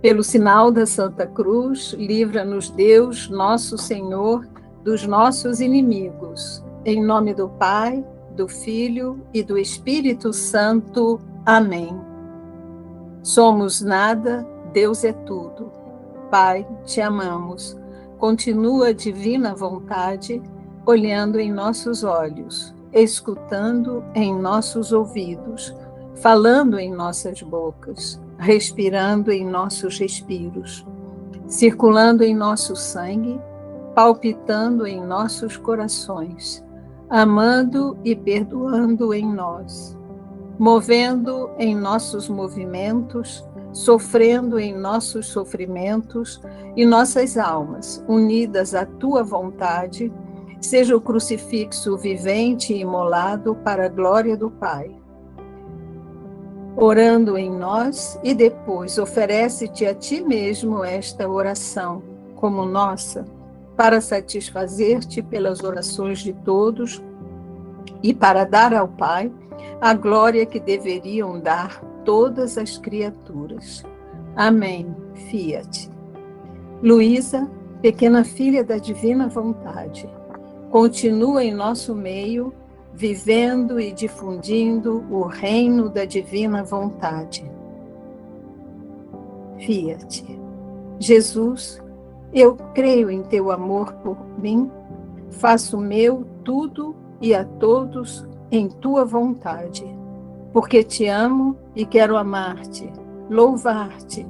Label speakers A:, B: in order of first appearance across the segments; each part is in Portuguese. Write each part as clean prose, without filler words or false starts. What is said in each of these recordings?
A: Pelo sinal da Santa Cruz, livra-nos Deus, nosso Senhor, dos nossos inimigos. Em nome do Pai, do Filho e do Espírito Santo. Amém. Somos nada, Deus é tudo. Pai, te amamos. Continua a divina vontade, olhando em nossos olhos, escutando em nossos ouvidos, falando em nossas bocas, respirando em nossos respiros, circulando em nosso sangue, palpitando em nossos corações, amando e perdoando em nós, movendo em nossos movimentos, sofrendo em nossos sofrimentos, e nossas almas, unidas à tua vontade, seja o crucifixo vivente e imolado para a glória do Pai. Orando em nós, e depois oferece-te a ti mesmo esta oração, como nossa, para satisfazer-te pelas orações de todos e para dar ao Pai a glória que deveriam dar todas as criaturas. Amém. Fiat. Luísa, pequena filha da divina vontade, continua em nosso meio, vivendo e difundindo o reino da divina vontade. Fiat. Jesus, eu creio em teu amor por mim, faço meu tudo e a todos em tua vontade, porque te amo e quero amar-te, louvar-te,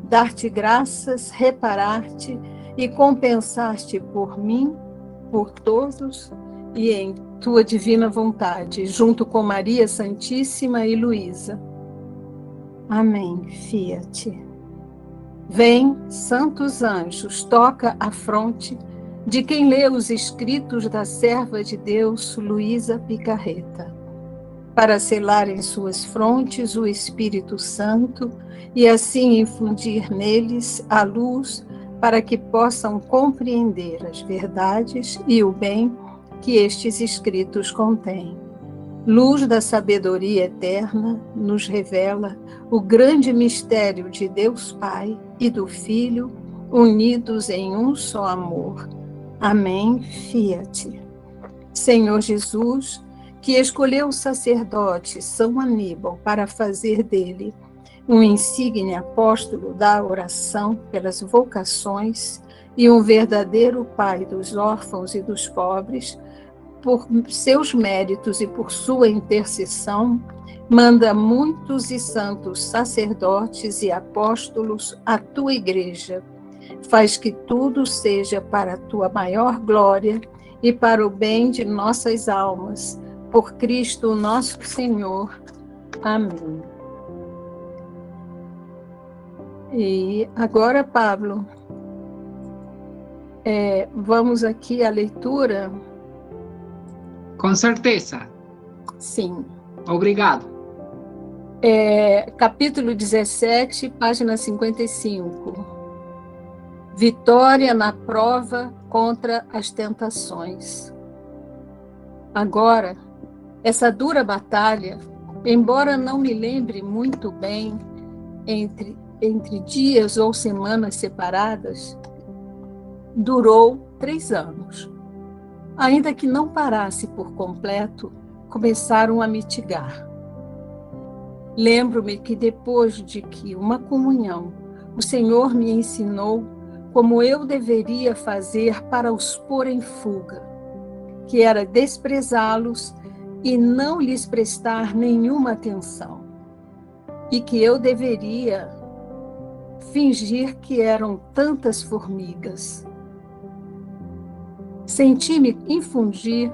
A: dar-te graças, reparar-te e compensar-te por mim, por todos e em tua divina vontade, junto com Maria Santíssima e Luísa. Amém. Fiat. Vem, santos anjos, toca a fronte de quem lê os escritos da serva de Deus, Luísa Picarreta, para selar em suas frontes o Espírito Santo e assim infundir neles a luz para que possam compreender as verdades e o bem que estes escritos contêm. Luz da sabedoria eterna nos revela o grande mistério de Deus Pai e do Filho, unidos em um só amor. Amém. Fiat. Senhor Jesus, que escolheu o sacerdote São Aníbal para fazer dele um insigne apóstolo da oração pelas vocações e um verdadeiro pai dos órfãos e dos pobres, por seus méritos e por sua intercessão, manda muitos e santos sacerdotes e apóstolos à tua igreja. Faz que tudo seja para a tua maior glória e para o bem de nossas almas, por Cristo nosso Senhor. Amém. E agora, Pablo, vamos aqui à leitura.
B: Com certeza.
A: Sim.
B: Obrigado.
A: Capítulo 17, página 55. Vitória na prova contra as tentações. Agora, essa dura batalha, embora não me lembre muito bem, entre dias ou semanas separadas, durou 3 anos. Ainda que não parasse por completo, começaram a mitigar. Lembro-me que depois de que uma comunhão, o Senhor me ensinou como eu deveria fazer para os pôr em fuga, que era desprezá-los e não lhes prestar nenhuma atenção, e que eu deveria fingir que eram tantas formigas. Senti-me infundir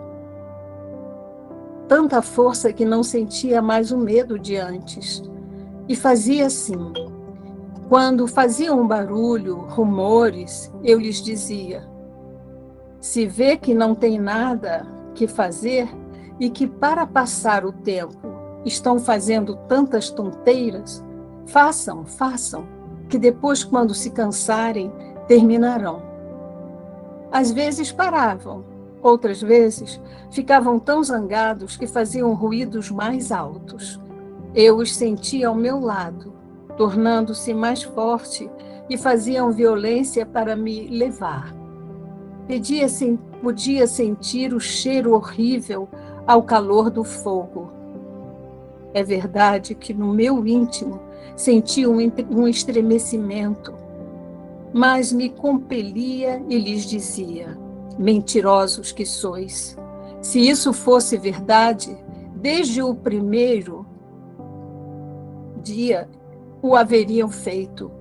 A: tanta força que não sentia mais o medo de antes, e fazia assim. Quando faziam um barulho, rumores, eu lhes dizia: se vê que não tem nada que fazer e que para passar o tempo estão fazendo tantas tonteiras, façam, que depois, quando se cansarem, terminarão. Às vezes paravam, outras vezes ficavam tão zangados que faziam ruídos mais altos. Eu os sentia ao meu lado, tornando-se mais forte, e faziam violência para me levar. Podia sentir o cheiro horrível ao calor do fogo. É verdade que no meu íntimo senti um estremecimento, mas me compelia e lhes dizia: mentirosos que sois! Se isso fosse verdade, desde o primeiro dia o haveriam feito,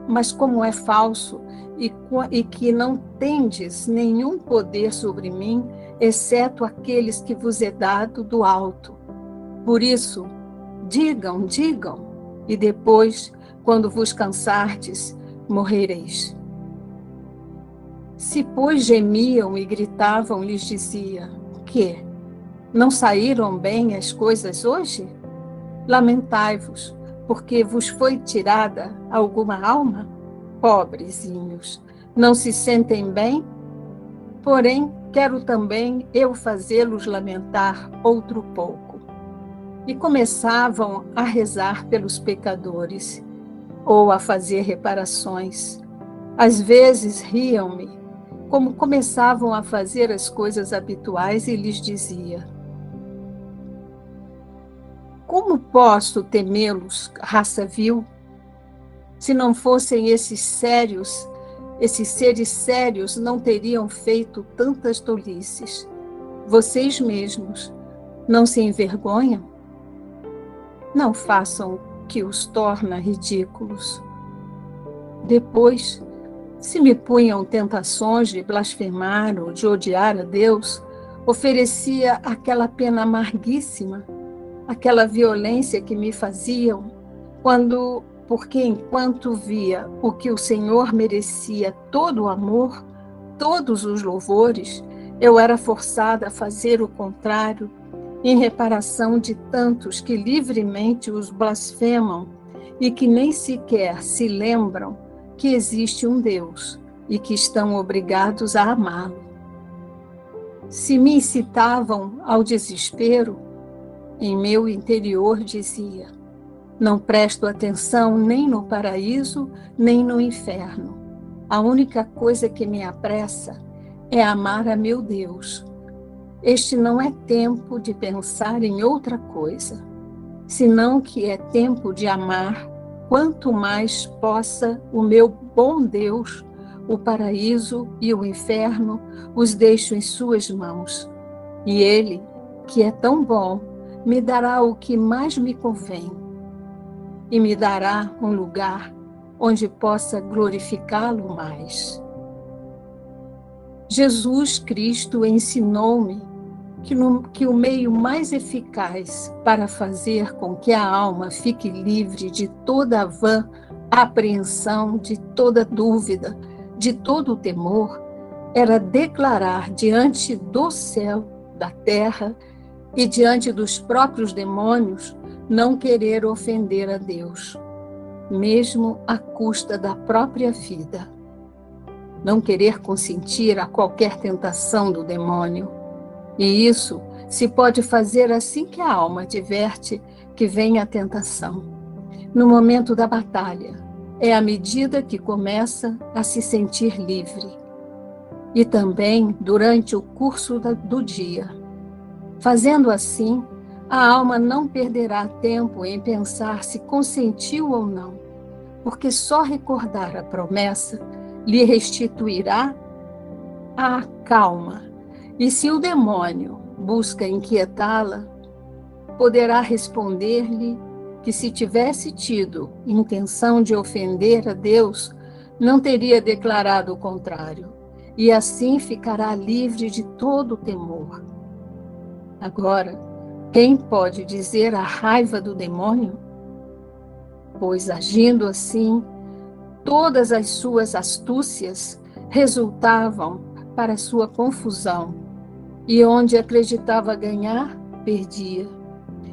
A: mas como é falso e que não tendes nenhum poder sobre mim, exceto aqueles que vos é dado do alto. Por isso, digam, e depois, quando vos cansardes, morrereis. Se, pois, gemiam e gritavam, lhes dizia: que? Não saíram bem as coisas hoje? Lamentai-vos, porque vos foi tirada alguma alma? Pobrezinhos, não se sentem bem? Porém, quero também eu fazê-los lamentar outro pouco. E começavam a rezar pelos pecadores, ou a fazer reparações. Às vezes riam-me, como começavam a fazer as coisas habituais, e lhes dizia: como posso temê-los, raça vil? Se não fossem esses seres sérios não teriam feito tantas tolices. Vocês mesmos não se envergonham? Não façam o que os torna ridículos. Depois, se me punham tentações de blasfemar ou de odiar a Deus, oferecia aquela pena amarguíssima, aquela violência que me faziam, porque enquanto via o que o Senhor merecia todo o amor, todos os louvores, eu era forçada a fazer o contrário, em reparação de tantos que livremente os blasfemam e que nem sequer se lembram que existe um Deus e que estão obrigados a amá-lo. Se me incitavam ao desespero, em meu interior dizia: não presto atenção nem no paraíso, nem no inferno. A única coisa que me apressa é amar a meu Deus. Este não é tempo de pensar em outra coisa, senão que é tempo de amar, quanto mais possa o meu bom Deus, o paraíso e o inferno, os deixo em suas mãos. E Ele, que é tão bom, me dará o que mais me convém, e me dará um lugar onde possa glorificá-lo mais. Jesus Cristo ensinou-me que o meio mais eficaz para fazer com que a alma fique livre de toda vã apreensão, de toda dúvida, de todo temor, era declarar diante do céu, da terra e diante dos próprios demônios não querer ofender a Deus, mesmo à custa da própria vida. Não querer consentir a qualquer tentação do demônio. E isso se pode fazer assim que a alma adverte que vem a tentação. No momento da batalha, é à medida que começa a se sentir livre. E também durante o curso do dia. Fazendo assim, a alma não perderá tempo em pensar se consentiu ou não, porque só recordar a promessa lhe restituirá a calma. E se o demônio busca inquietá-la, poderá responder-lhe que se tivesse tido intenção de ofender a Deus, não teria declarado o contrário, e assim ficará livre de todo temor. Agora, quem pode dizer a raiva do demônio? Pois agindo assim, todas as suas astúcias resultavam para sua confusão, e onde acreditava ganhar, perdia,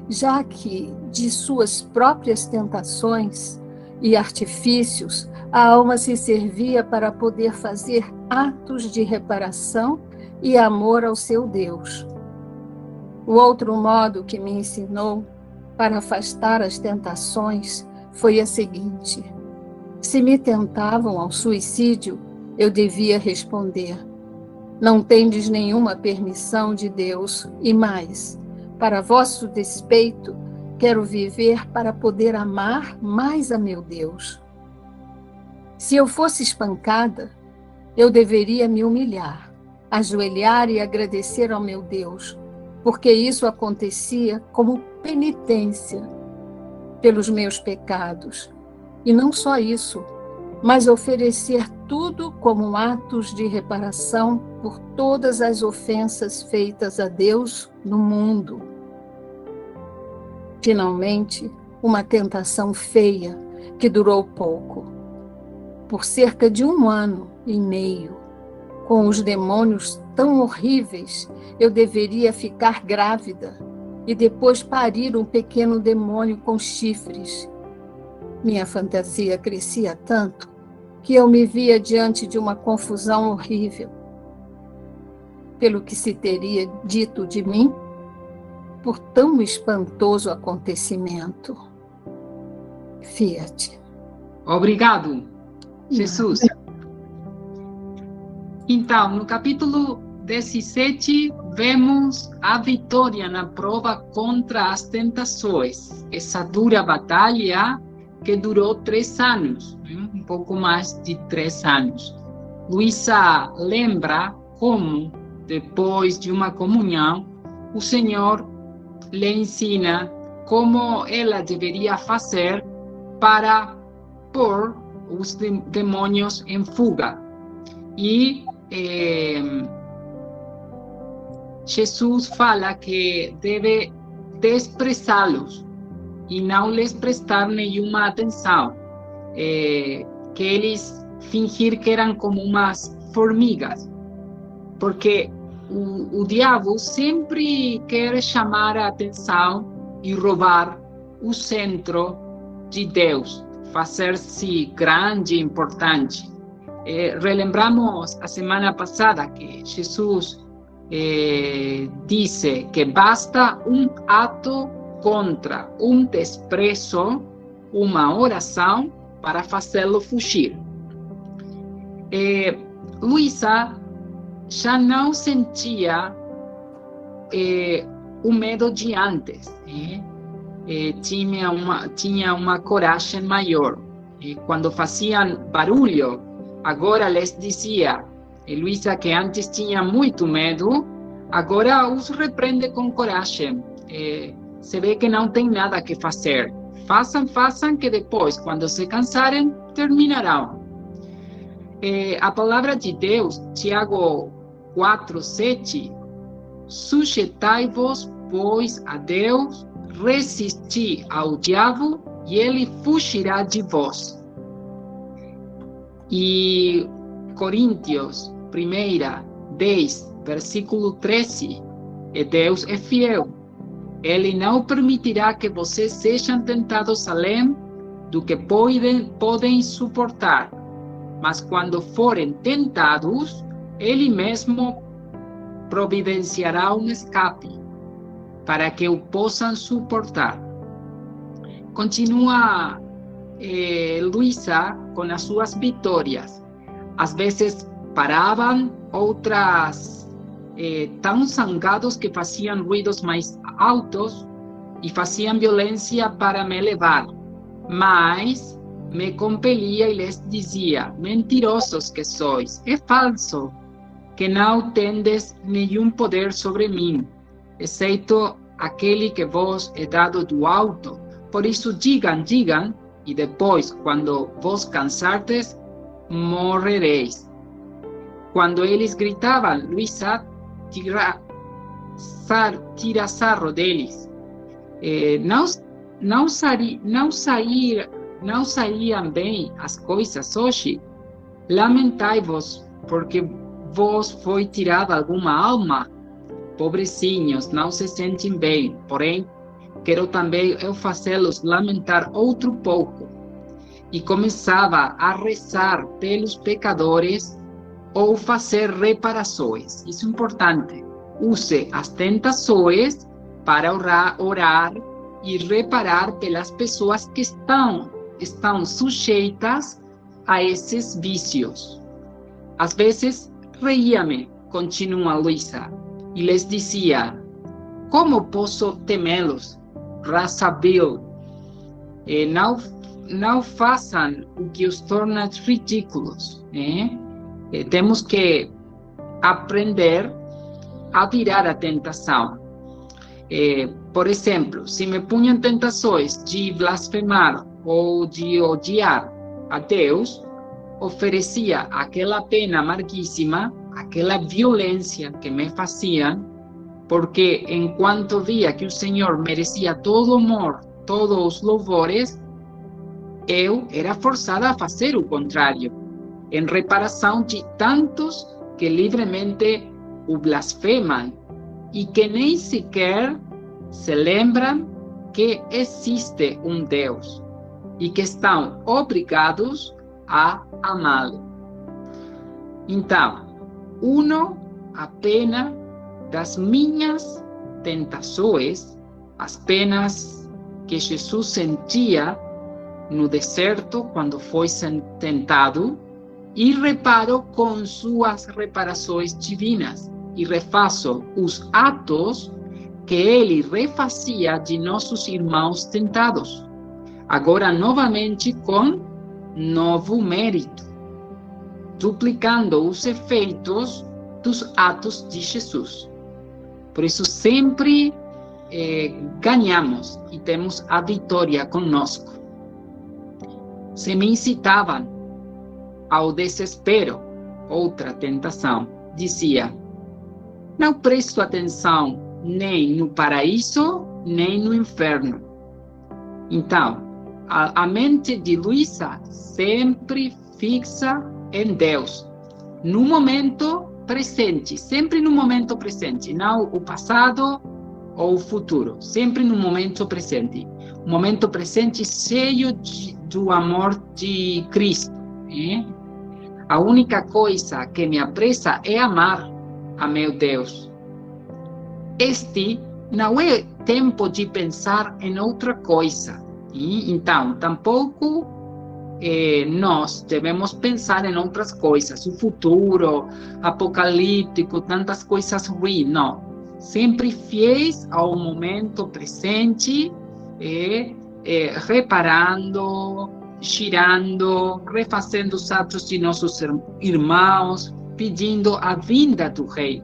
A: já que de suas próprias tentações e artifícios a alma se servia para poder fazer atos de reparação e amor ao seu Deus. O outro modo que me ensinou para afastar as tentações foi a seguinte: se me tentavam ao suicídio, eu devia responder: não tendes nenhuma permissão de Deus, e mais, para vosso despeito, quero viver para poder amar mais a meu Deus. Se eu fosse espancada, eu deveria me humilhar, ajoelhar e agradecer ao meu Deus, porque isso acontecia como penitência pelos meus pecados. E não só isso, mas oferecer tudo como atos de reparação por todas as ofensas feitas a Deus no mundo. Finalmente, uma tentação feia que durou pouco. Por cerca de 1 ano e meio, com os demônios tão horríveis, eu deveria ficar grávida e depois parir um pequeno demônio com chifres. Minha fantasia crescia tanto que eu me via diante de uma confusão horrível. Pelo que se teria dito de mim, por tão espantoso acontecimento. Fiat.
B: Obrigado, Jesus. Então, no capítulo 17, vemos a vitória na prova contra as tentações. Essa dura batalha que durou 3 anos, um pouco mais de 3 anos. Luísa lembra como, depois de uma comunhão, o Senhor lhe ensina como ela deveria fazer para pôr os demônios em fuga. E Jesus fala que deve desprezá-los e não lhes prestar nenhuma atenção, que eles fingir que eram como umas formigas, porque o diabo sempre quer chamar a atenção e roubar o centro de Deus, fazer-se grande e importante. Relembramos a semana passada que Jesus disse que basta um ato contra, um desprezo, uma oração para fazê-lo fugir. Luísa já não sentia o medo de antes, tinha uma coragem maior. Quando faziam barulho, agora lhes dizia, Luísa, que antes tinha muito medo, agora os repreende com coragem. Se vê que não tem nada que fazer. Façam, que depois, quando se cansarem, terminarão. A palavra de Deus, Tiago 4:7, sujeitai-vos, pois, a Deus, resisti ao diabo, e ele fugirá de vós. E Coríntios 1:10, versículo 13, Deus é fiel. Ele não permitirá que vocês sejam tentados além do que podem suportar. Mas quando forem tentados, Ele mesmo providenciará um escape para que o possam suportar. Continua Luísa com as suas vitórias. Às vezes paravam, outras tão zangados que faziam ruídos mais altos e faziam violência para me levar. Mas me compelia e lhes dizia: mentirosos que sois, é falso, que não tendes nenhum poder sobre mim, exceto aquele que vos é dado do alto. Por isso digam, e depois, quando vos cansardes, morrereis. Quando eles gritavam, Luísa tira sarro deles. Não saíam bem as coisas hoje. Lamentai-vos, porque vos foi tirada alguma alma. Pobrecinhos, não se sentem bem. Porém, quero também eu fazê-los lamentar outro pouco. E começava a rezar pelos pecadores ou fazer reparações. Isso é importante. Use as tentações para orar e reparar pelas pessoas que estão estão sujeitas a esses vícios. Às vezes, reía-me, continua Luísa, e lhes dizia: como posso temê-los? Raça vil. Não façam o que os torna ridículos. Temos que aprender a virar a tentação. Por exemplo, se me punham tentações de blasfemar ou de odiar a Deus, oferecia aquela pena amarguíssima, aquela violência que me faziam, porque enquanto via que o Senhor merecia todo o amor, todos os louvores, eu era forçada a fazer o contrário, em reparação de tantos que livremente o blasfemam e que nem sequer se lembram que existe um Deus e que estão obrigados a amá-lo. Então, a pena das minhas tentações, as penas que Jesus sentia no deserto quando foi tentado, e reparo com suas reparações divinas, e refaço os atos que ele refazia de nossos irmãos tentados, agora novamente com novo mérito, duplicando os efeitos dos atos de Jesus. Por isso sempre ganhamos e temos a vitória conosco. Se me incitavam ao desespero, outra tentação, dizia: não presto atenção nem no paraíso, nem no inferno. Então, a mente de Luísa sempre fixa em Deus, no momento presente, sempre no momento presente, não o passado ou o futuro, sempre no momento presente. O momento presente cheio do amor de Cristo. A única coisa que me apressa é amar a meu Deus. Este não é tempo de pensar em outra coisa. Então, tampouco nós devemos pensar em outras coisas, o futuro, apocalíptico, tantas coisas ruins, não. Sempre fiéis ao momento presente, reparando, girando, refazendo os atos de nossos irmãos, pedindo a vinda do Rei.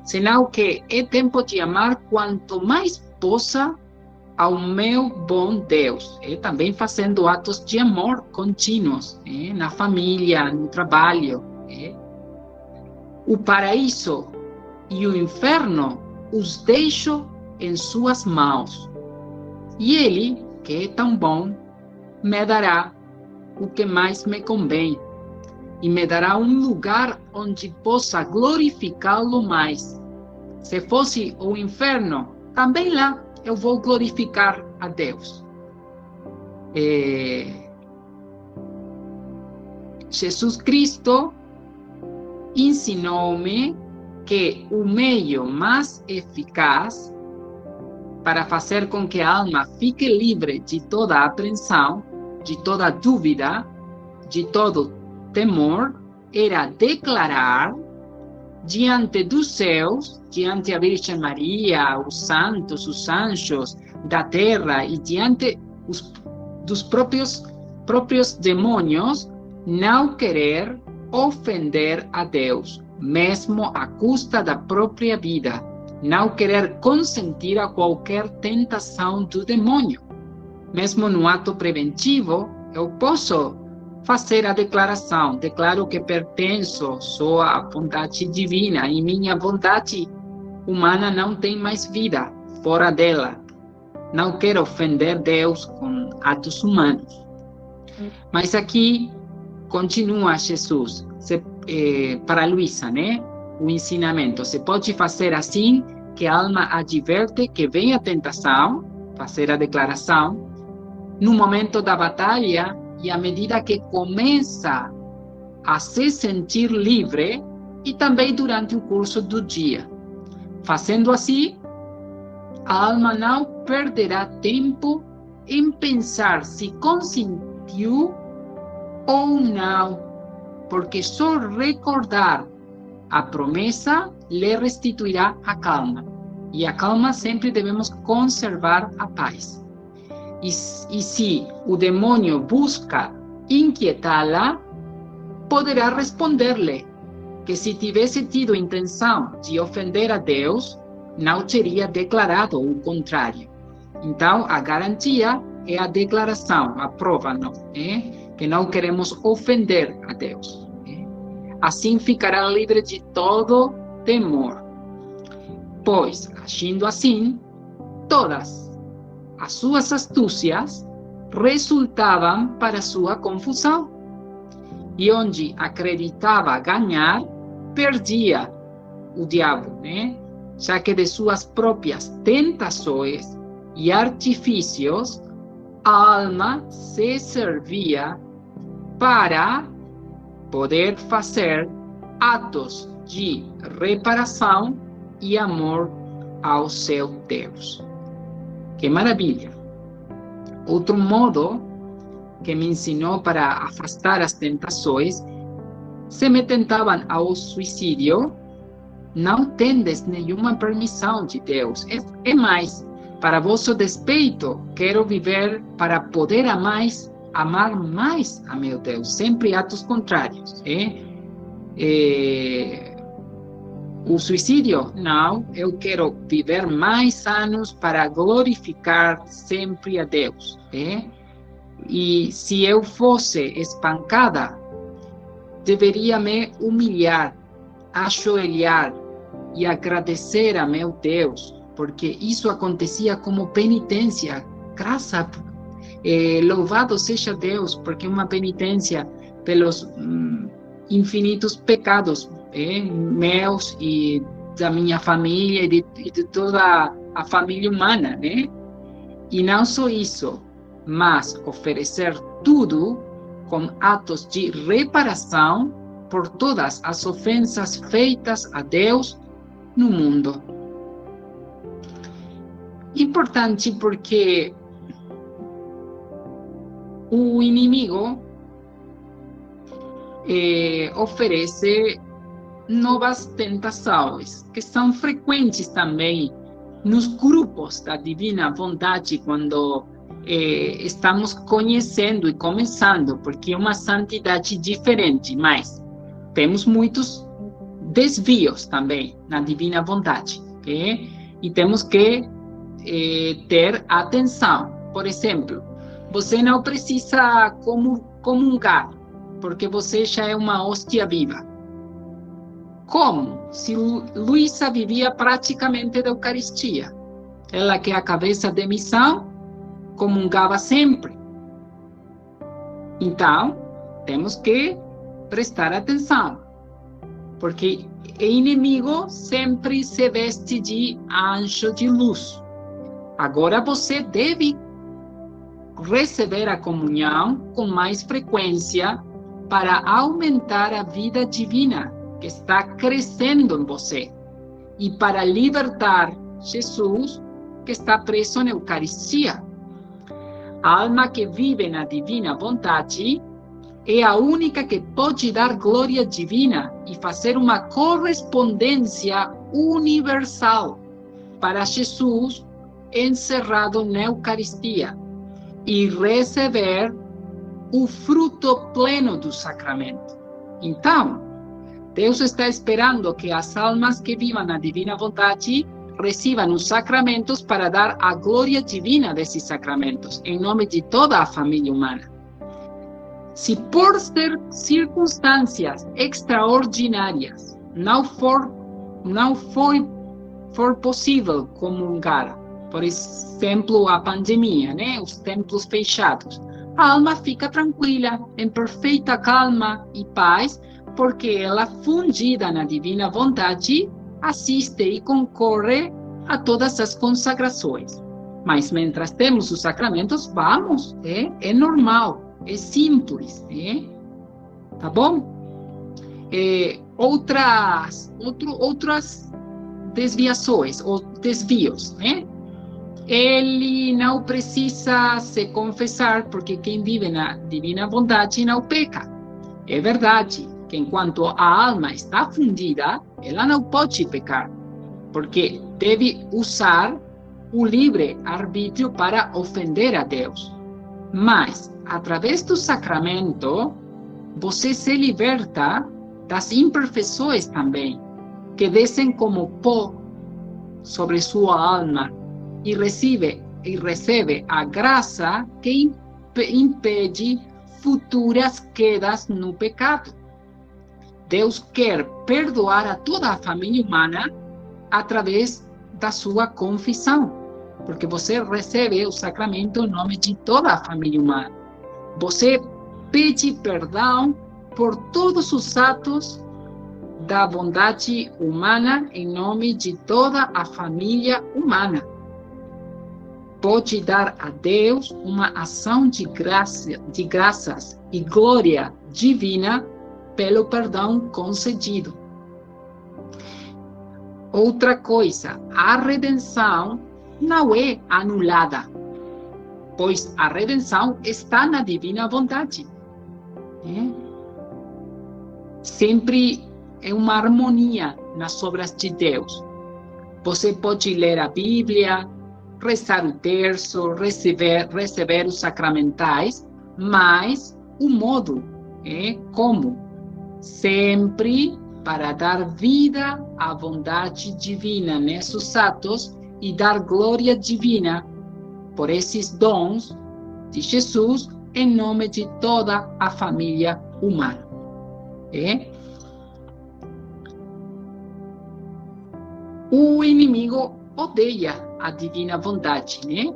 B: Senão que é tempo de amar quanto mais possa ao meu bom Deus, também fazendo atos de amor contínuos, na família, no trabalho. O paraíso e o inferno os deixo em suas mãos. E Ele, que é tão bom, me dará o que mais me convém, e me dará um lugar onde possa glorificá-lo mais. Se fosse o inferno, também lá eu vou glorificar a Deus. Jesus Cristo ensinou-me que o meio mais eficaz para fazer com que a alma fique livre de toda apreensão, de toda dúvida, de todo temor, era declarar diante dos céus, diante a Virgem Maria, os santos, os anjos da terra e diante dos próprios demônios, não querer ofender a Deus, mesmo à custa da própria vida, não querer consentir a qualquer tentação do demônio. Mesmo no ato preventivo, eu posso fazer a declaração: declaro que pertenço só à vontade divina e minha vontade humana não tem mais vida fora dela. Não quero ofender Deus com atos humanos. Mas aqui continua Jesus, para Luísa, né? O ensinamento. Se pode fazer assim, que a alma adverte que vem a tentação, fazer a declaração, no momento da batalha, e à medida que começa a se sentir livre, e também durante o curso do dia. Fazendo assim, a alma não perderá tempo em pensar se consentiu ou não, porque só recordar a promessa lhe restituirá a calma. E a calma sempre devemos conservar a paz. E se o demônio busca inquietá-la, poderá responder-lhe que se tivesse tido intenção de ofender a Deus, não teria declarado o contrário. Então, a garantia é a declaração, a prova, não, que não queremos ofender a Deus. Assim ficará livre de todo temor. Pois, agindo assim, todas as suas astúcias resultavam para sua confusão. E onde acreditava ganhar, perdia o diabo, já que de suas próprias tentações e artifícios, a alma se servia para poder fazer atos de reparação e amor ao seu Deus. Que maravilha! Outro modo que me ensinou para afastar as tentações: se me tentavam ao suicídio, não tendes nenhuma permissão de Deus. É mais, para vosso despeito, quero viver para poder amar mais a meu Deus. Sempre atos contrários. O suicídio, não, eu quero viver mais anos para glorificar sempre a Deus. E se eu fosse espancada, deveria me humilhar, ajoelhar e agradecer a meu Deus, porque isso acontecia como penitência. Graças, louvado seja Deus, porque uma penitência pelos infinitos pecados meus e da minha família e de toda a família humana, E não só isso, mas oferecer tudo com atos de reparação por todas as ofensas feitas a Deus no mundo. Importante porque o inimigo oferece novas tentações, que são frequentes também nos grupos da Divina Vontade, quando estamos conhecendo e começando, porque é uma santidade diferente, mas temos muitos desvios também na Divina Vontade, e temos que ter atenção. Por exemplo, você não precisa comungar, porque você já é uma hóstia viva. Como? Se Luísa vivia praticamente da Eucaristia, ela que é a cabeça de missão, comungava sempre. Então, temos que prestar atenção, porque o inimigo sempre se veste de anjo de luz. Agora você deve receber a comunhão com mais frequência para aumentar a vida divina que está crescendo em você e para libertar Jesus que está preso na Eucaristia. A alma que vive na Divina Vontade é a única que pode dar glória divina e fazer uma correspondência universal para Jesus encerrado na Eucaristia e receber o fruto pleno do sacramento. Então, Deus está esperando que as almas que vivam na Divina Vontade recebam os sacramentos para dar a glória divina desses sacramentos, em nome de toda a família humana. Se por circunstâncias extraordinárias não for possível comungar, por exemplo, a pandemia, os templos fechados, a alma fica tranquila, em perfeita calma e paz, porque ela, fundida na Divina Vontade, assiste e concorre a todas as consagrações. Mas, mientras temos os sacramentos, vamos, é normal, é simples, tá bom? Outras desviações, ou desvios, ele não precisa se confessar, porque quem vive na divina bondade não peca. É verdade que enquanto a alma está fundida, ela não pode pecar, porque deve usar o livre-arbítrio para ofender a Deus. Mas, através do sacramento, você se liberta das imperfeições também, que descem como pó sobre sua alma, e recebe a graça que impede futuras quedas no pecado. Deus quer perdoar a toda a família humana através da sua confissão, porque você recebe o sacramento em nome de toda a família humana. Você pede perdão por todos os atos da bondade humana em nome de toda a família humana. Pode dar a Deus uma ação de graças e glória divina pelo perdão concedido. Outra coisa, a redenção não é anulada, pois a redenção está na divina bondade. Sempre é uma harmonia nas obras de Deus. Você pode ler a Bíblia, rezar o terço, receber os sacramentais, mas o modo é como? Sempre para dar vida à bondade divina nesses atos e dar glória divina por esses dons de Jesus em nome de toda a família humana. O inimigo odeia a divina bondade, né?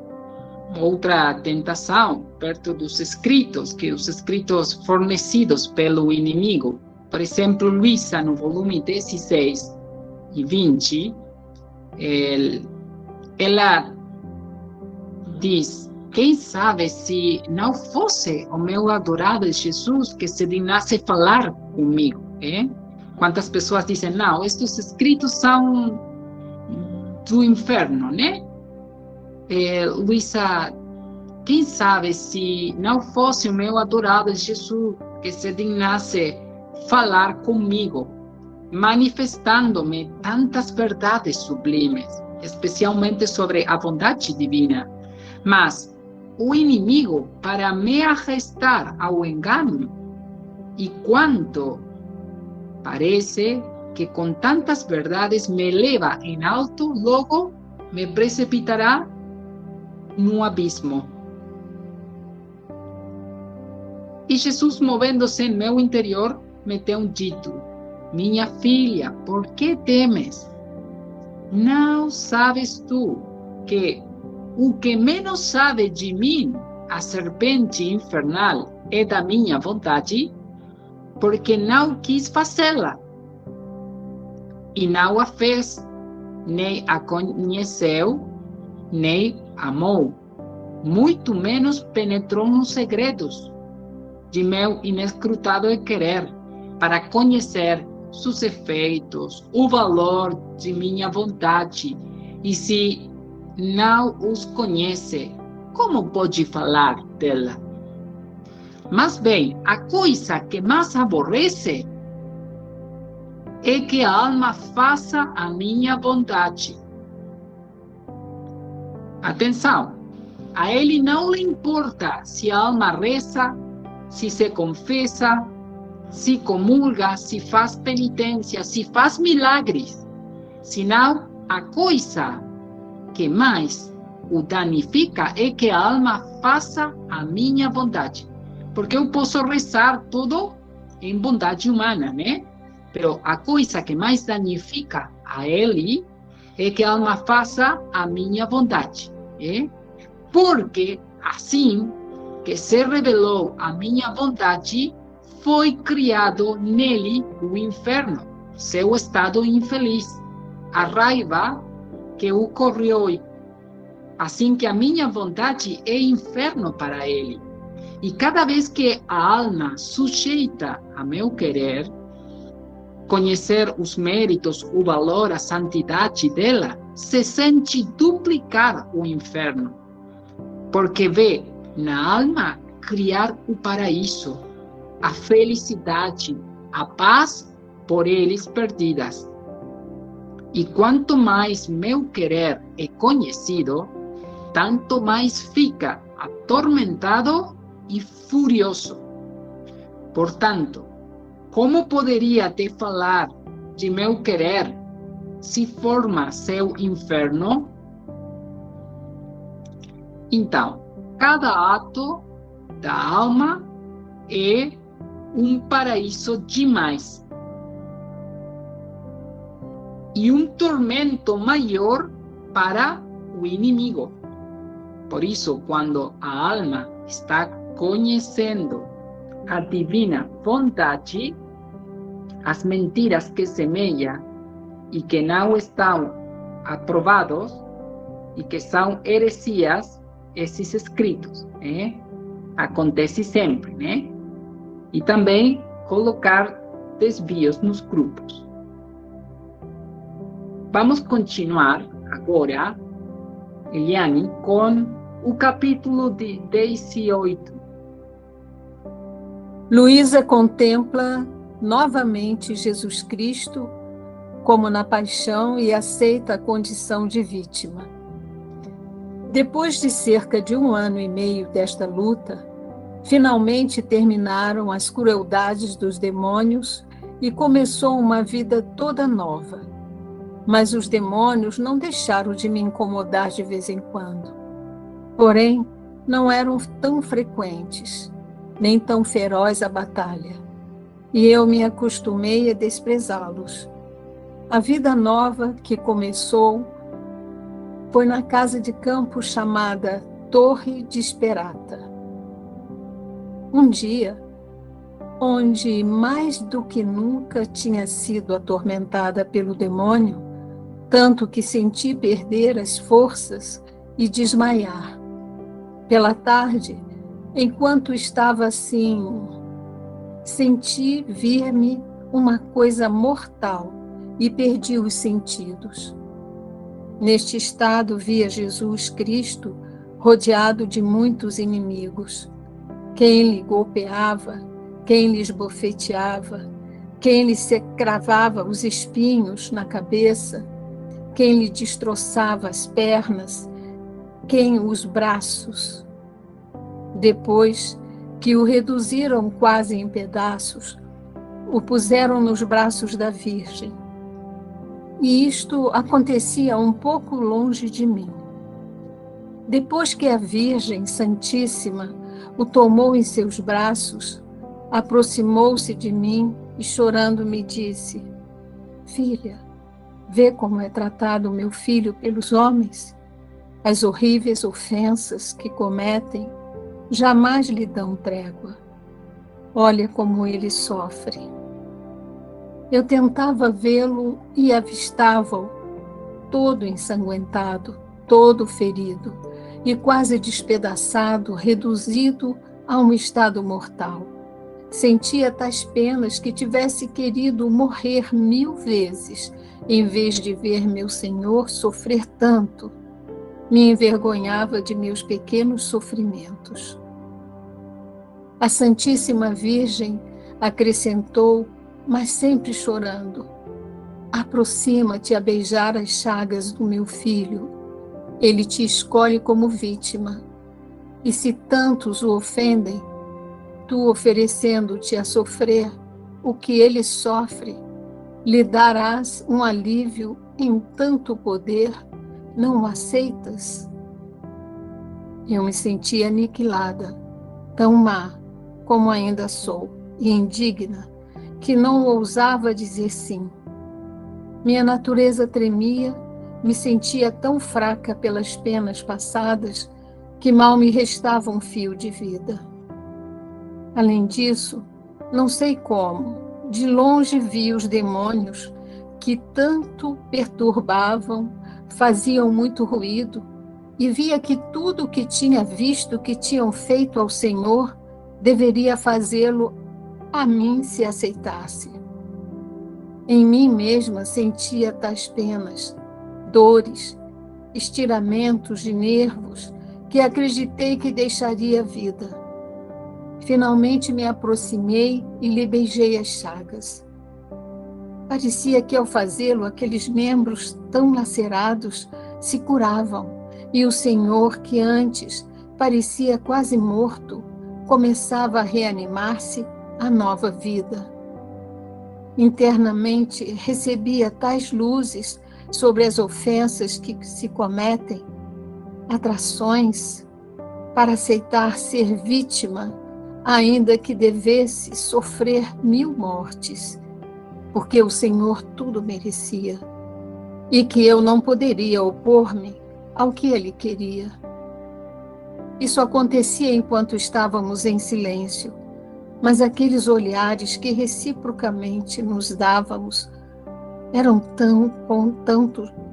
B: Outra tentação, perto dos escritos, que os escritos fornecidos pelo inimigo. Por exemplo, Luísa, no volume 16 e 20, ela diz: quem sabe se não fosse o meu adorado Jesus que se dignasse falar comigo, Quantas pessoas dizem, não, estes escritos são do inferno, né? Luísa, quem sabe se não fosse o meu adorado Jesus que se dignasse falar comigo, manifestando-me tantas verdades sublimes, especialmente sobre a bondade divina. Mas o inimigo, para me arrestar ao engano, e quanto parece que com tantas verdades me leva em alto, logo me precipitará no abismo. E Jesus, movendo-se em meu interior, me tem dito: minha filha, por que temes? Não sabes tu que o que menos sabe de mim, a serpente infernal, é da minha vontade, porque não quis fazê-la. E não a fez, nem a conheceu, nem amou, muito menos penetrou nos segredos de meu inescrutável querer, para conhecer seus efeitos, o valor de minha vontade. E se não os conhece, como pode falar dela? Mas bem, a coisa que mais aborrece é que a alma faça a minha vontade. Atenção, a ele não lhe importa se a alma reza, se se confessa, se comulga, se faz penitência, se faz milagres, senão a coisa que mais o danifica é que a alma faça a minha vontade. Porque eu posso rezar tudo em bondade humana, né? Mas a coisa que mais danifica a ele é que a alma faça a minha vontade. Porque assim que se revelou a minha vontade, foi criado nele o inferno, seu estado infeliz. A raiva que ocorreu assim que a minha vontade é inferno para ele. E cada vez que a alma sujeita a meu querer, conhecer os méritos, o valor, a santidade dela, se sente duplicar o inferno, porque vê na alma criar o paraíso, a felicidade, a paz por eles perdidas. E quanto mais meu querer é conhecido, tanto mais fica atormentado e furioso. Portanto, como poderia te falar de meu querer se forma seu inferno? Então, cada ato da alma é um paraíso demais e um tormento maior para o inimigo. Por isso, quando a alma está conhecendo a divina vontade, as mentiras que semeia e que não estão aprovados e que são heresias, esses escritos, acontece sempre, né? E também colocar desvios nos grupos. Vamos continuar agora, Eliane, com o capítulo de 18.
A: Luísa contempla novamente Jesus Cristo como na paixão e aceita a condição de vítima. Depois de cerca de 1 ano e meio desta luta, finalmente terminaram as crueldades dos demônios e começou uma vida toda nova. Mas os demônios não deixaram de me incomodar de vez em quando. Porém, não eram tão frequentes, nem tão feroz a batalha. E eu me acostumei a desprezá-los. A vida nova que começou foi na casa de campo chamada Torre de Esperata. Um dia, onde mais do que nunca tinha sido atormentada pelo demônio, tanto que senti perder as forças e desmaiar. Pela tarde, enquanto estava assim, senti vir-me uma coisa mortal e perdi os sentidos. Neste estado, via Jesus Cristo rodeado de muitos inimigos. Quem lhe golpeava, quem lhe esbofeteava, quem lhe cravava os espinhos na cabeça, quem lhe destroçava as pernas, quem os braços. Depois que o reduziram quase em pedaços, o puseram nos braços da Virgem. E isto acontecia um pouco longe de mim. Depois que a Virgem Santíssima o tomou em seus braços, aproximou-se de mim e chorando me disse: Filha, vê como é tratado o meu filho pelos homens. As horríveis ofensas que cometem jamais lhe dão trégua. Olha como ele sofre. Eu tentava vê-lo e avistava-o todo ensanguentado, todo ferido e quase despedaçado, reduzido a um estado mortal. Sentia tais penas que tivesse querido morrer 1000 vezes, em vez de ver meu Senhor sofrer tanto. Me envergonhava de meus pequenos sofrimentos. A Santíssima Virgem acrescentou, mas sempre chorando: aproxima-te a beijar as chagas do meu filho. Ele te escolhe como vítima. E se tantos o ofendem, tu, oferecendo-te a sofrer o que ele sofre, lhe darás um alívio em tanto poder. Não o aceitas? Eu me senti aniquilada, tão má como ainda sou, e indigna, que não ousava dizer sim. Minha natureza tremia, me sentia tão fraca pelas penas passadas, que mal me restava um fio de vida. Além disso, não sei como, de longe vi os demônios que tanto perturbavam, faziam muito ruído, e via que tudo o que tinha visto que tinham feito ao Senhor deveria fazê-lo a mim se aceitasse. Em mim mesma sentia tais penas, dores, estiramentos de nervos que acreditei que deixaria a vida. Finalmente me aproximei e lhe beijei as chagas. Parecia que ao fazê-lo, aqueles membros tão lacerados se curavam, e o Senhor, que antes parecia quase morto, começava a reanimar-se à nova vida. Internamente recebia tais luzes sobre as ofensas que se cometem, atrações para aceitar ser vítima, ainda que devesse sofrer 1000 mortes, porque o Senhor tudo merecia, e que eu não poderia opor-me ao que Ele queria. Isso acontecia enquanto estávamos em silêncio, mas aqueles olhares que reciprocamente nos dávamos eram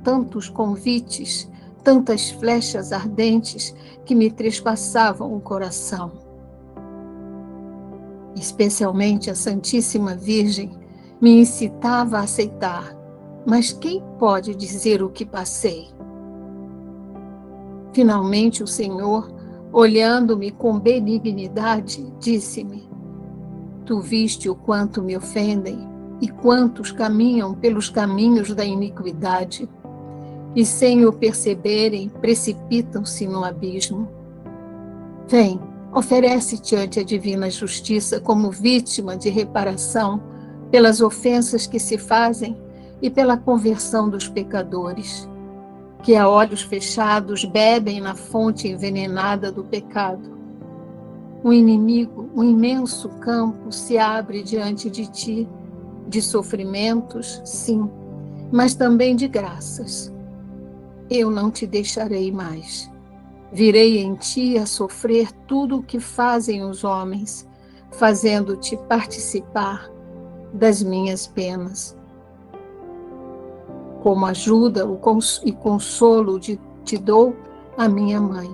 A: tantos convites, tantas flechas ardentes que me trespassavam o coração. Especialmente a Santíssima Virgem me incitava a aceitar, mas quem pode dizer o que passei? Finalmente o Senhor, olhando-me com benignidade, disse-me: Tu viste o quanto me ofendem e quantos caminham pelos caminhos da iniquidade, e sem o perceberem precipitam-se no abismo. Vem, oferece-te ante a divina justiça como vítima de reparação pelas ofensas que se fazem e pela conversão dos pecadores, que a olhos fechados bebem na fonte envenenada do pecado. O inimigo, um imenso campo se abre diante de ti, de sofrimentos, sim, mas também de graças. Eu não te deixarei mais. Virei em ti a sofrer tudo o que fazem os homens, fazendo-te participar das minhas penas. Como ajuda e consolo te dou a minha mãe.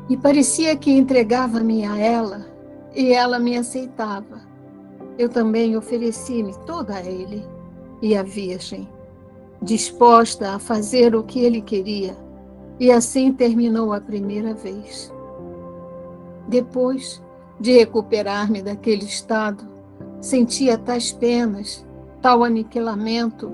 A: E parecia que entregava-me a ela, e ela me aceitava. Eu também ofereci-me toda a ele e a Virgem, disposta a fazer o que ele queria, e assim terminou a primeira vez. Depois de recuperar-me daquele estado, sentia tais penas, tal aniquilamento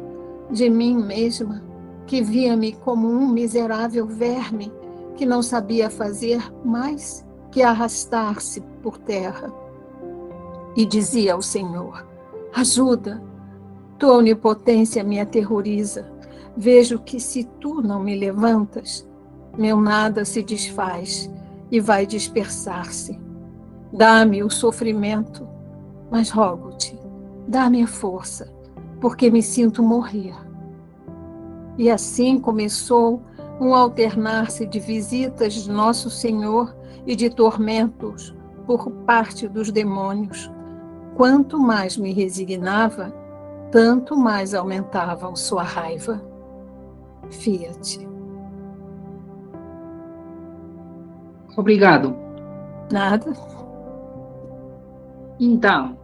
A: de mim mesma, que via-me como um miserável verme que não sabia fazer mais que arrastar-se por terra. E dizia ao Senhor: ajuda, tua onipotência me aterroriza. Vejo que se tu não me levantas, meu nada se desfaz e vai dispersar-se. Dá-me o sofrimento, mas rogo-te, dá-me a força, porque me sinto morrer. E assim começou um alternar-se de visitas de Nosso Senhor e de tormentos por parte dos demônios. Quanto mais me resignava, tanto mais aumentavam sua raiva. Fiat.
B: Obrigado.
A: Nada.
B: Então,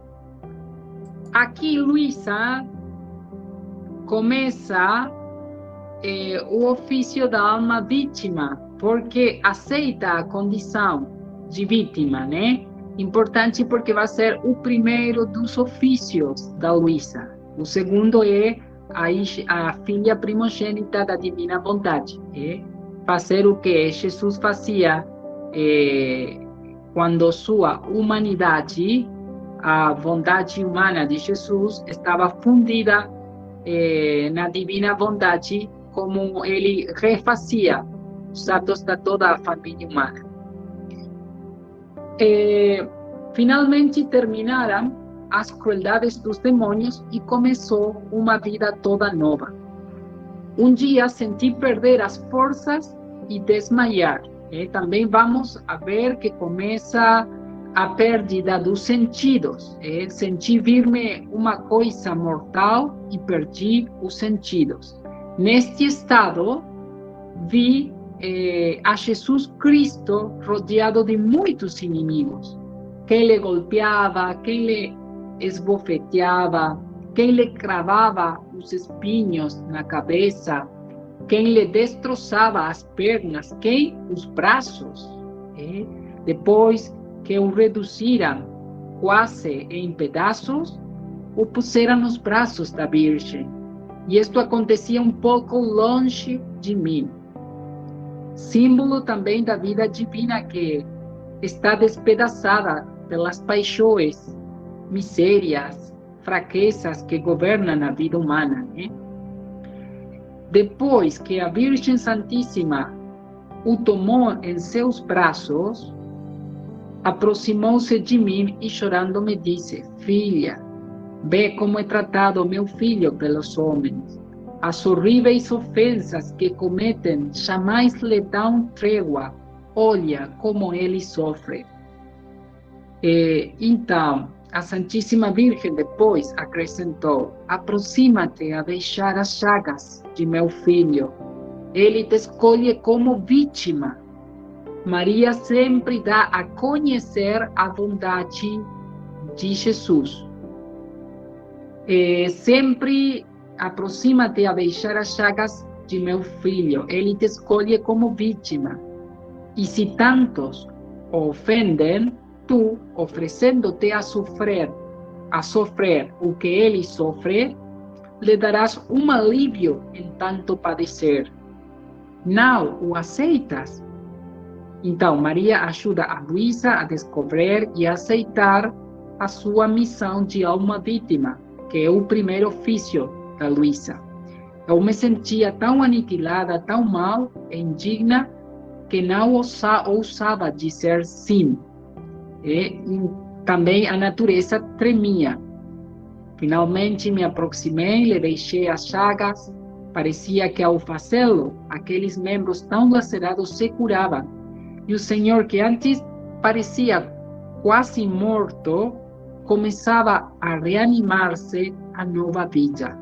B: aqui Luísa começa o ofício da alma vítima, porque aceita a condição de vítima, né? Importante porque vai ser o primeiro dos ofícios da Luísa. O segundo é a filha primogênita da divina vontade, fazer o que Jesus fazia quando sua humanidade, a vontade humana de Jesus, estava fundida na divina vontade, como ele refazia os atos de toda a família humana. Finalmente terminaram as crueldades dos demônios e começou uma vida toda nova. Um dia senti perder as forças e desmaiar. Também vamos a ver que começa a perda dos sentidos. Senti vir-me uma coisa mortal e perdi os sentidos. Neste estado, vi a Jesus Cristo rodeado de muitos inimigos, que ele golpeava, que ele esbofeteava, quem lhe cravava os espinhos na cabeça, quem lhe destroçava as pernas, quem os braços. Depois que o reduziram quase em pedaços, o puseram nos braços da Virgem. E isto acontecia um pouco longe de mim. Símbolo também da vida divina que está despedaçada pelas paixões, misérias, fraquezas que governam a vida humana. Depois que a Virgem Santíssima o tomou em seus braços, aproximou-se de mim e chorando me disse: Filha, vê como é tratado meu filho pelos homens. As horríveis ofensas que cometem jamais lhe dão trégua. Olha como ele sofre. Então, a Santíssima Virgem depois acrescentou: aproxima-te a beijar as chagas de meu filho. Ele te escolhe como vítima. Maria sempre dá a conhecer a bondade de Jesus. Sempre aproxima-te a beijar as chagas de meu filho. Ele te escolhe como vítima. E se tantos o ofendem, tu, oferecendo-te a sofrer o que ele sofre, lhe darás um alívio em tanto padecer. Não o aceitas? Então, Maria ajuda a Luísa a descobrir e aceitar a sua missão de alma vítima, que é o primeiro ofício da Luísa. Eu me sentia tão aniquilada, tão mal e indigna, que não ousava dizer sim. E também a natureza tremia. Finalmente me aproximei, lhe deixei as chagas. Parecia que ao fazê-lo, aqueles membros tão lacerados se curavam. E o Senhor, que antes parecia quase morto, começava a reanimar-se a nova vida.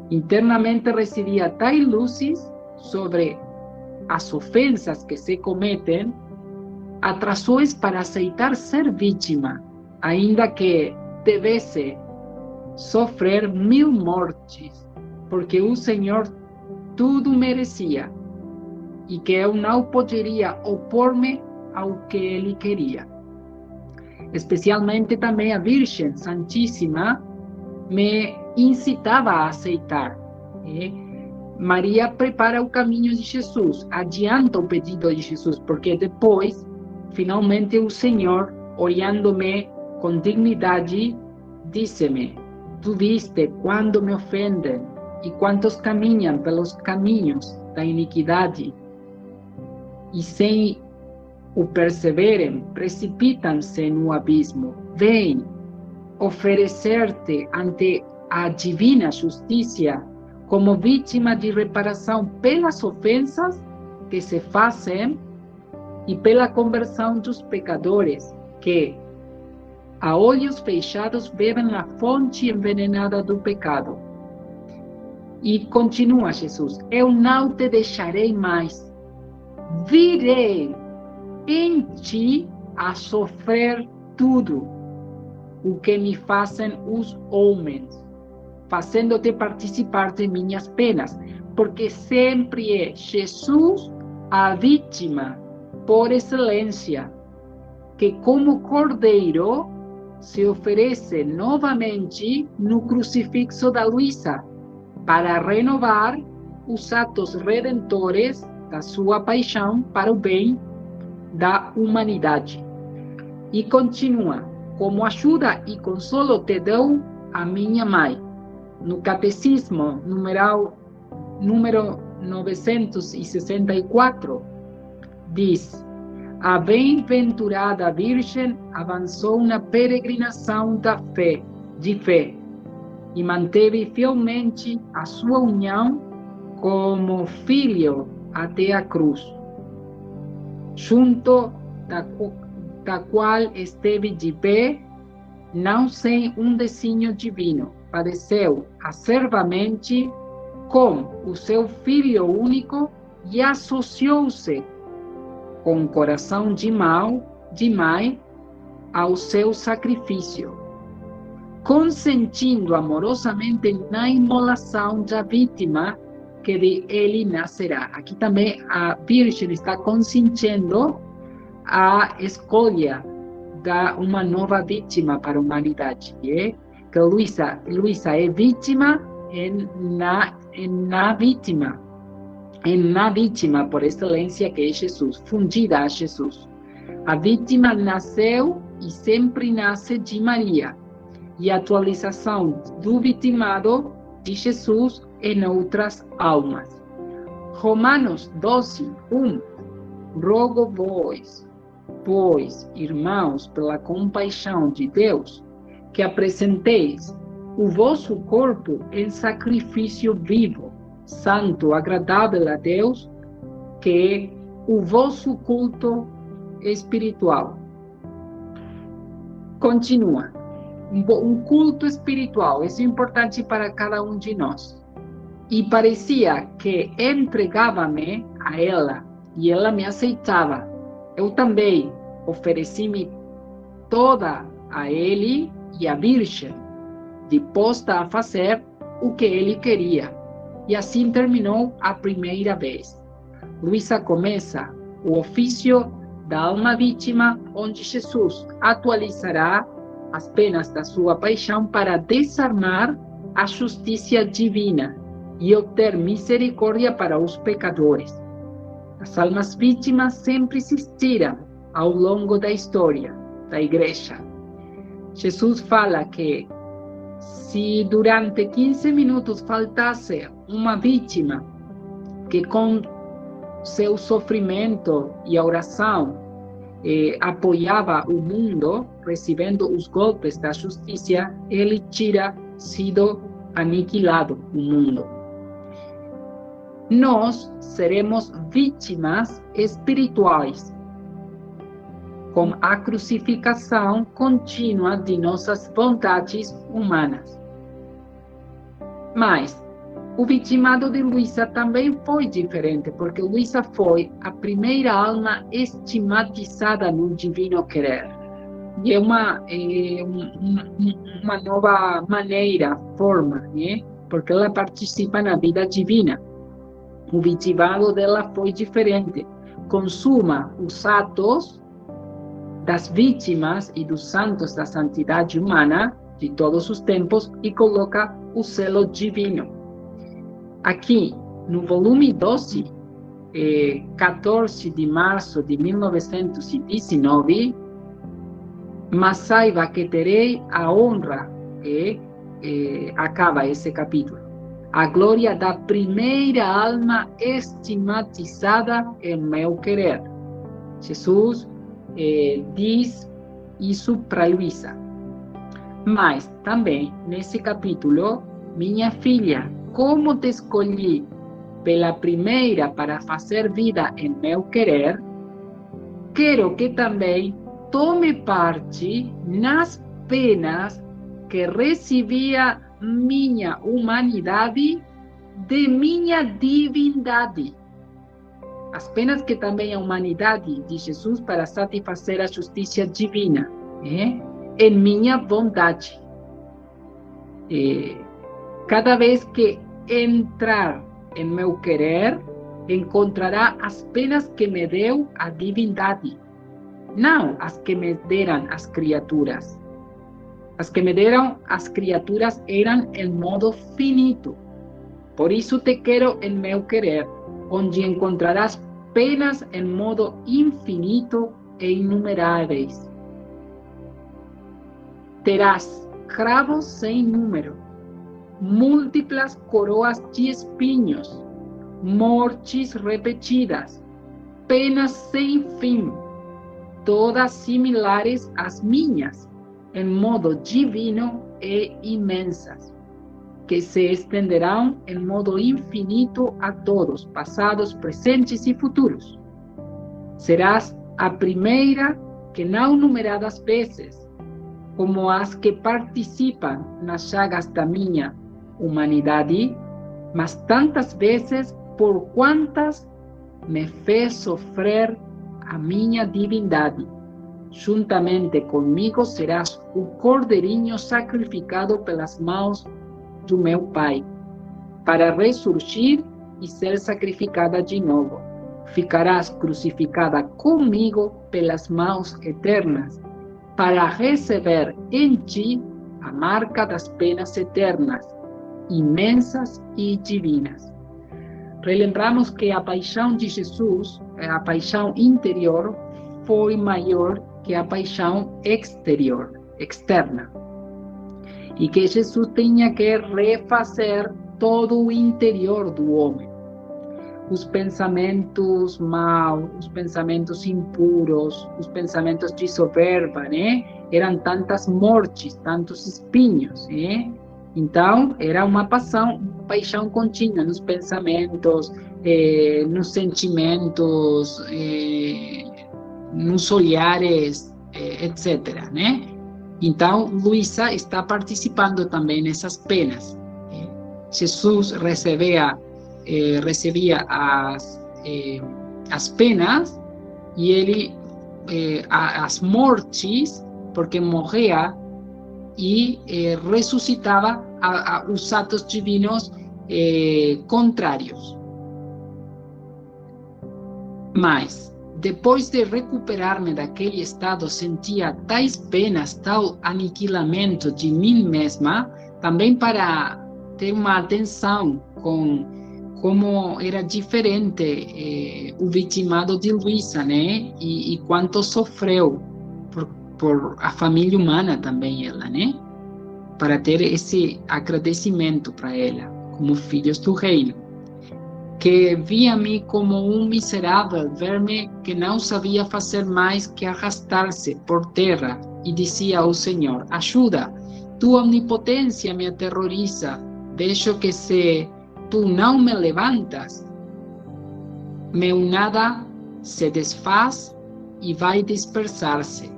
B: Internamente recebia tais luzes sobre as ofensas que se cometem, atrações para aceitar ser vítima, ainda que devesse sofrer 1000 mortes, porque o Senhor tudo merecia, e que eu não poderia opor-me ao que Ele queria. Especialmente também a Virgem Santíssima me incitava a aceitar. Maria prepara o caminho de Jesus, adianta o pedido de Jesus, porque depois, finalmente, o Senhor, olhando-me com dignidade, disse-me: tu viste quando me ofendem e quantos caminham pelos caminhos da iniquidade, e sem o perceberem, precipitam-se no abismo. Vem oferecer-te ante a divina justiça como vítima de reparação pelas ofensas que se fazem e pela conversão dos pecadores, que, a olhos fechados, bebem na fonte envenenada do pecado. E continua Jesus: eu não te deixarei mais, virei em ti a sofrer tudo o que me fazem os homens, fazendo-te participar de minhas penas, porque sempre é Jesus a vítima por excelência, que como cordeiro se oferece novamente no crucifixo da Luísa, para renovar os atos redentores da sua paixão para o bem da humanidade. E continua: como ajuda e consolo te dou a minha mãe. No Catecismo, número 964, diz: a bem-aventurada Virgem avançou na peregrinação de fé, e manteve fielmente a sua união como filho até a cruz, junto da qual esteve de pé, não sem um desígnio divino. Padeceu acerbamente com o seu Filho único e associou-se com o coração de mãe ao seu sacrifício. consentindo amorosamente na imolação da vítima que de ele nascerá. Aqui também a Virgem está consentindo a escolha de uma nova vítima para a humanidade. Que Luísa é vítima na vítima por excelência, que é Jesus, fundida a Jesus. A vítima nasceu e sempre nasce de Maria, e a atualização do vitimado de Jesus em outras almas. Romanos 12, 1. Rogo vós, irmãos, pela compaixão de Deus, que apresenteis o vosso corpo em sacrifício vivo, santo, agradável a Deus, que é o vosso culto espiritual. Continua. Um culto espiritual, isso é importante para cada um de nós. E parecia que entregava-me a ela, e ela me aceitava. Eu também ofereci-me toda a ele e a Virgem, disposta a fazer o que ele queria. E assim terminou a primeira vez. Luísa começa o ofício da alma vítima, onde Jesus atualizará as penas da sua paixão para desarmar a justiça divina e obter misericórdia para os pecadores. As almas vítimas sempre existiram ao longo da história da Igreja. Jesus fala que se durante 15 minutos faltasse uma vítima que com seu sofrimento e oração apoiava o mundo, recebendo os golpes da justiça, ele tinha sido aniquilado o mundo. Nós seremos vítimas espirituais, com a crucificação contínua de nossas vontades humanas. Mas o vitimado de Luísa também foi diferente, porque Luísa foi a primeira alma estigmatizada no divino querer. E é uma nova maneira, forma, né? Porque ela participa na vida divina. O vitimado dela foi diferente. Consuma os atos das vítimas e dos santos da santidade humana de todos os tempos e coloca o selo divino. Aqui, no volume 12, 14 de março de 1919, mas saiba que terei a honra, acaba esse capítulo, a glória da primeira alma estigmatizada em meu querer. Jesus diz isso para Luísa. Mas também, nesse capítulo, minha filha, como te escolhi pela primeira para fazer vida em meu querer, quero que também tome parte nas penas que recebia minha humanidade de minha divindade. As penas que também a humanidade de Jesus para satisfazer a justiça divina, em minha vontade. Cada vez que entrar em meu querer, encontrará as penas que me deu a divindade, não as que me deram as criaturas. As que me deram as criaturas eram em modo finito. Por isso te quero em meu querer, onde encontrarás penas em modo infinito e inumeráveis. Terás cravos sem número, múltiplas coroas de espinhos, mortes repetidas, penas sem fim, todas similares às minhas, em modo divino e imensas, que se estenderão em modo infinito a todos, passados, presentes e futuros. Serás a primeira que não numeradas vezes, como as que participam nas chagas da minha humanidade, mas tantas vezes por quantas me fez sofrer a minha divindade, juntamente comigo serás o cordeirinho sacrificado pelas mãos do meu Pai, para ressurgir e ser sacrificada de novo. Ficarás crucificada comigo pelas mãos eternas, para receber em ti a marca das penas eternas, imensas e divinas. Relembramos que a paixão de Jesus, a paixão interior, foi maior que a paixão externa. E que Jesus tinha que refazer todo o interior do homem. Os pensamentos maus, os pensamentos impuros, os pensamentos de soberba, né? Eram tantas mortes, tantos espinhos, né? Então, era uma paixão contínua nos pensamentos, nos sentimentos, nos olhares, etc., né? Então, Luísa está participando também nessas penas. Jesus recebia as penas e ele as mortes, porque morria e ressuscitava os atos divinos contrários. Mas, depois de recuperar-me daquele estado, sentia tais penas, tal aniquilamento de mim mesma, também para ter uma atenção com como era diferente o vitimado de Luísa, né? E quanto sofreu por a família humana também ela, né? Para ter esse agradecimento para ela, como filhos do reino. Que via-me como um miserável, ver-me que não sabia fazer mais que arrastar-se por terra, e dizia ao Senhor: ajuda, tua onipotência me aterroriza, vejo que se tu não me levantas, meu nada se desfaz e vai dispersar-se.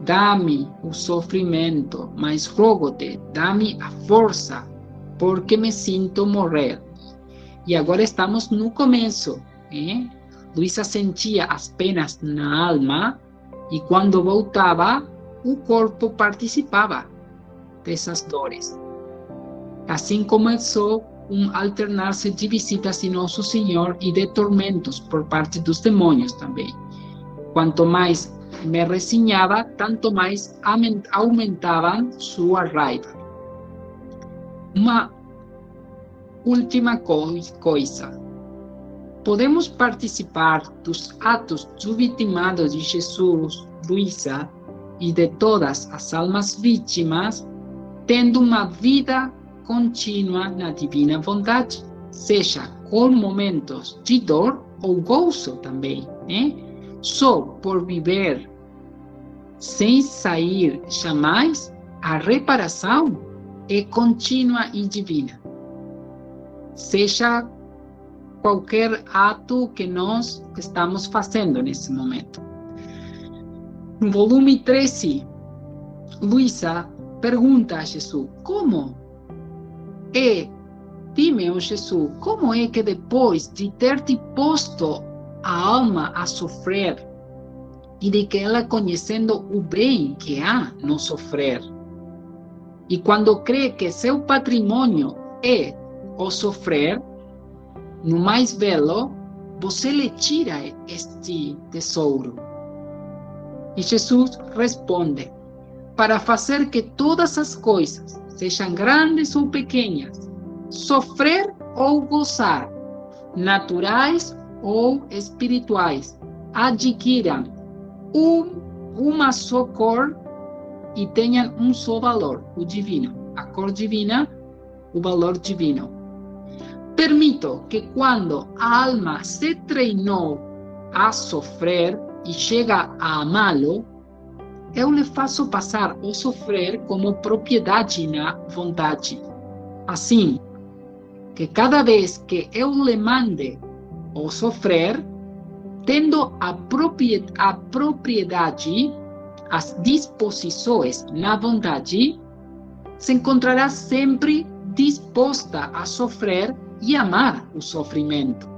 B: Dá-me o sofrimento, mas rogo-te, dá-me a força, porque me sinto morrer. E agora estamos no começo. Luísa sentia as penas na alma e quando voltava, o corpo participava dessas dores. Assim começou alternar-se de visitas de Nosso Senhor e de tormentos por parte dos demônios também. Quanto mais me resignava, tanto mais aumentavam sua raiva. Uma última coisa. Podemos participar dos atos do vitimado de Jesus, Luísa, e de todas as almas vítimas, tendo uma vida contínua na divina vontade, seja com momentos de dor ou gozo também, né? Só por viver sem sair jamais, a reparação é contínua e divina. Seja qualquer ato que nós estamos fazendo nesse momento. No volume 13, Luísa pergunta a Jesus: como dime, ó Jesus, como é que depois de ter te posto a alma a sofrer e de que ela conhecendo o bem que há no sofrer, e quando crê que seu patrimônio é o sofrer, no mais belo, você lhe tira este tesouro? E Jesus responde: para fazer que todas as coisas, sejam grandes ou pequenas, sofrer ou gozar, naturais ou espirituais, adquiram uma só cor e tenham um só valor, o divino, a cor divina, o valor divino. Permito que quando a alma se treinou a sofrer e chega a amá-lo, eu lhe faço passar o sofrer como propriedade na vontade. Assim, que cada vez que eu lhe mande o sofrer, tendo a propriedade, as disposições na vontade, se encontrará sempre disposta a sofrer e amar o sofrimento.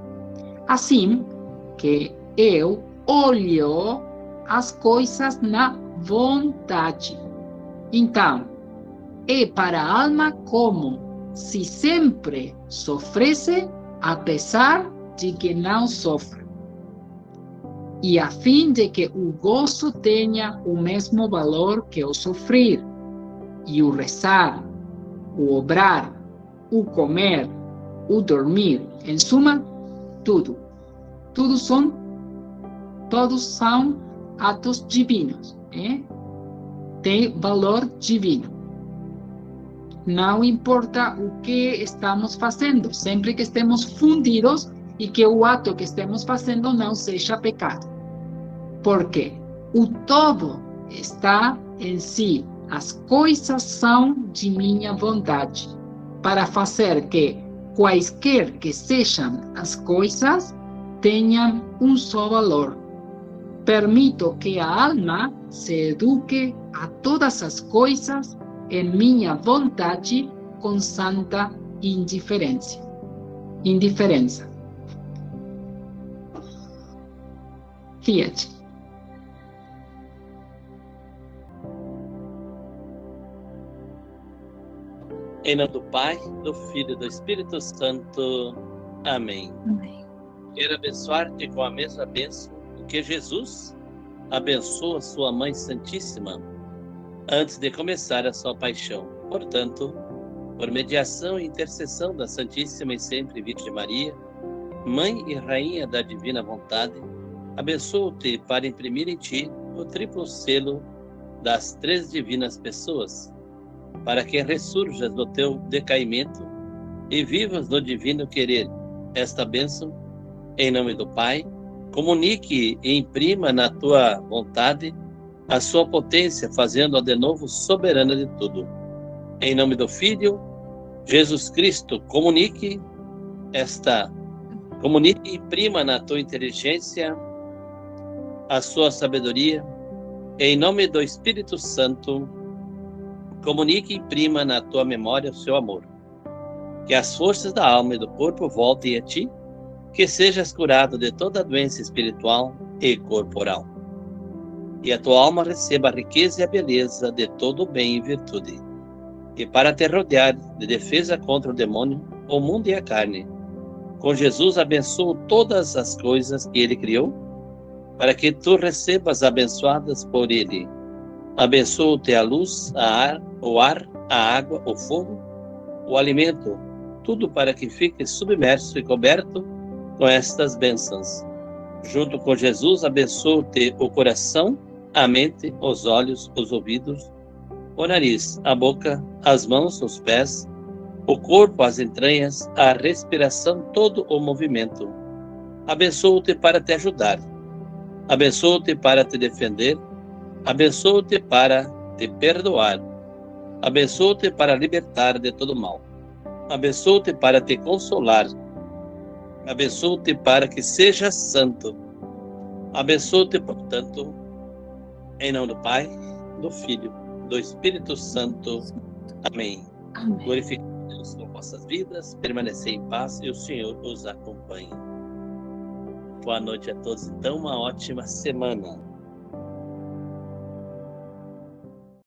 B: Assim que eu olho as coisas na vontade. Então, é para a alma como se sempre sofresse, apesar de que não sofre. E a fim de que o gozo tenha o mesmo valor que o sofrer, e o rezar, o obrar, o comer, o dormir, em suma, tudo. Todos são atos divinos, tem valor divino. Não importa o que estamos fazendo, sempre que estemos fundidos e que o ato que estemos fazendo não seja pecado. Porque o todo está em si. As coisas são de minha vontade, para fazer que, quaisquer que sejam as coisas, tenham um só valor. Permito que a alma se eduque a todas as coisas em minha vontade com santa indiferença. Fiat.
C: Em nome do Pai, do Filho e do Espírito Santo. Amém.
A: Amém.
C: Quero abençoar-te com a mesma bênção que Jesus abençoa sua Mãe Santíssima antes de começar a sua paixão. Portanto, por mediação e intercessão da Santíssima e sempre Virgem Maria, Mãe e Rainha da Divina Vontade, abençoo-te para imprimir em ti o triplo selo das três divinas pessoas, para que ressurjas do teu decaimento e vivas no divino querer. Esta bênção, em nome do Pai, comunique e imprima na tua vontade a sua potência, fazendo-a de novo soberana de tudo. Em nome do Filho, Jesus Cristo, comunique e imprima na tua inteligência a sua sabedoria. Em nome do Espírito Santo, comunique e imprima na tua memória o seu amor. Que as forças da alma e do corpo voltem a ti, que sejas curado de toda doença espiritual e corporal. E a tua alma receba a riqueza e a beleza de todo o bem e virtude. E para te rodear de defesa contra o demônio, o mundo e a carne, com Jesus abençoo todas as coisas que ele criou, para que tu recebas abençoadas por ele. Abençoo-te a luz, o ar, a água, o fogo, o alimento, tudo para que fiques submerso e coberto com estas bênçãos. Junto com Jesus, abençoo-te o coração, a mente, os olhos, os ouvidos, o nariz, a boca, as mãos, os pés, o corpo, as entranhas, a respiração, todo o movimento. Abençoo-te para te ajudar. Abençoo-te para te defender. Abençoo-te para te perdoar. Abençoo-te para libertar de todo mal. Abençoo-te para te consolar. Abençoo-te para que sejas santo. Abençoo-te, portanto, em nome do Pai, do Filho, do Espírito Santo. Amém.
A: Amém.
C: Glorifique Deus com vossas vidas, permanecei em paz e o Senhor os acompanhe. Boa noite a todos, então, uma ótima semana.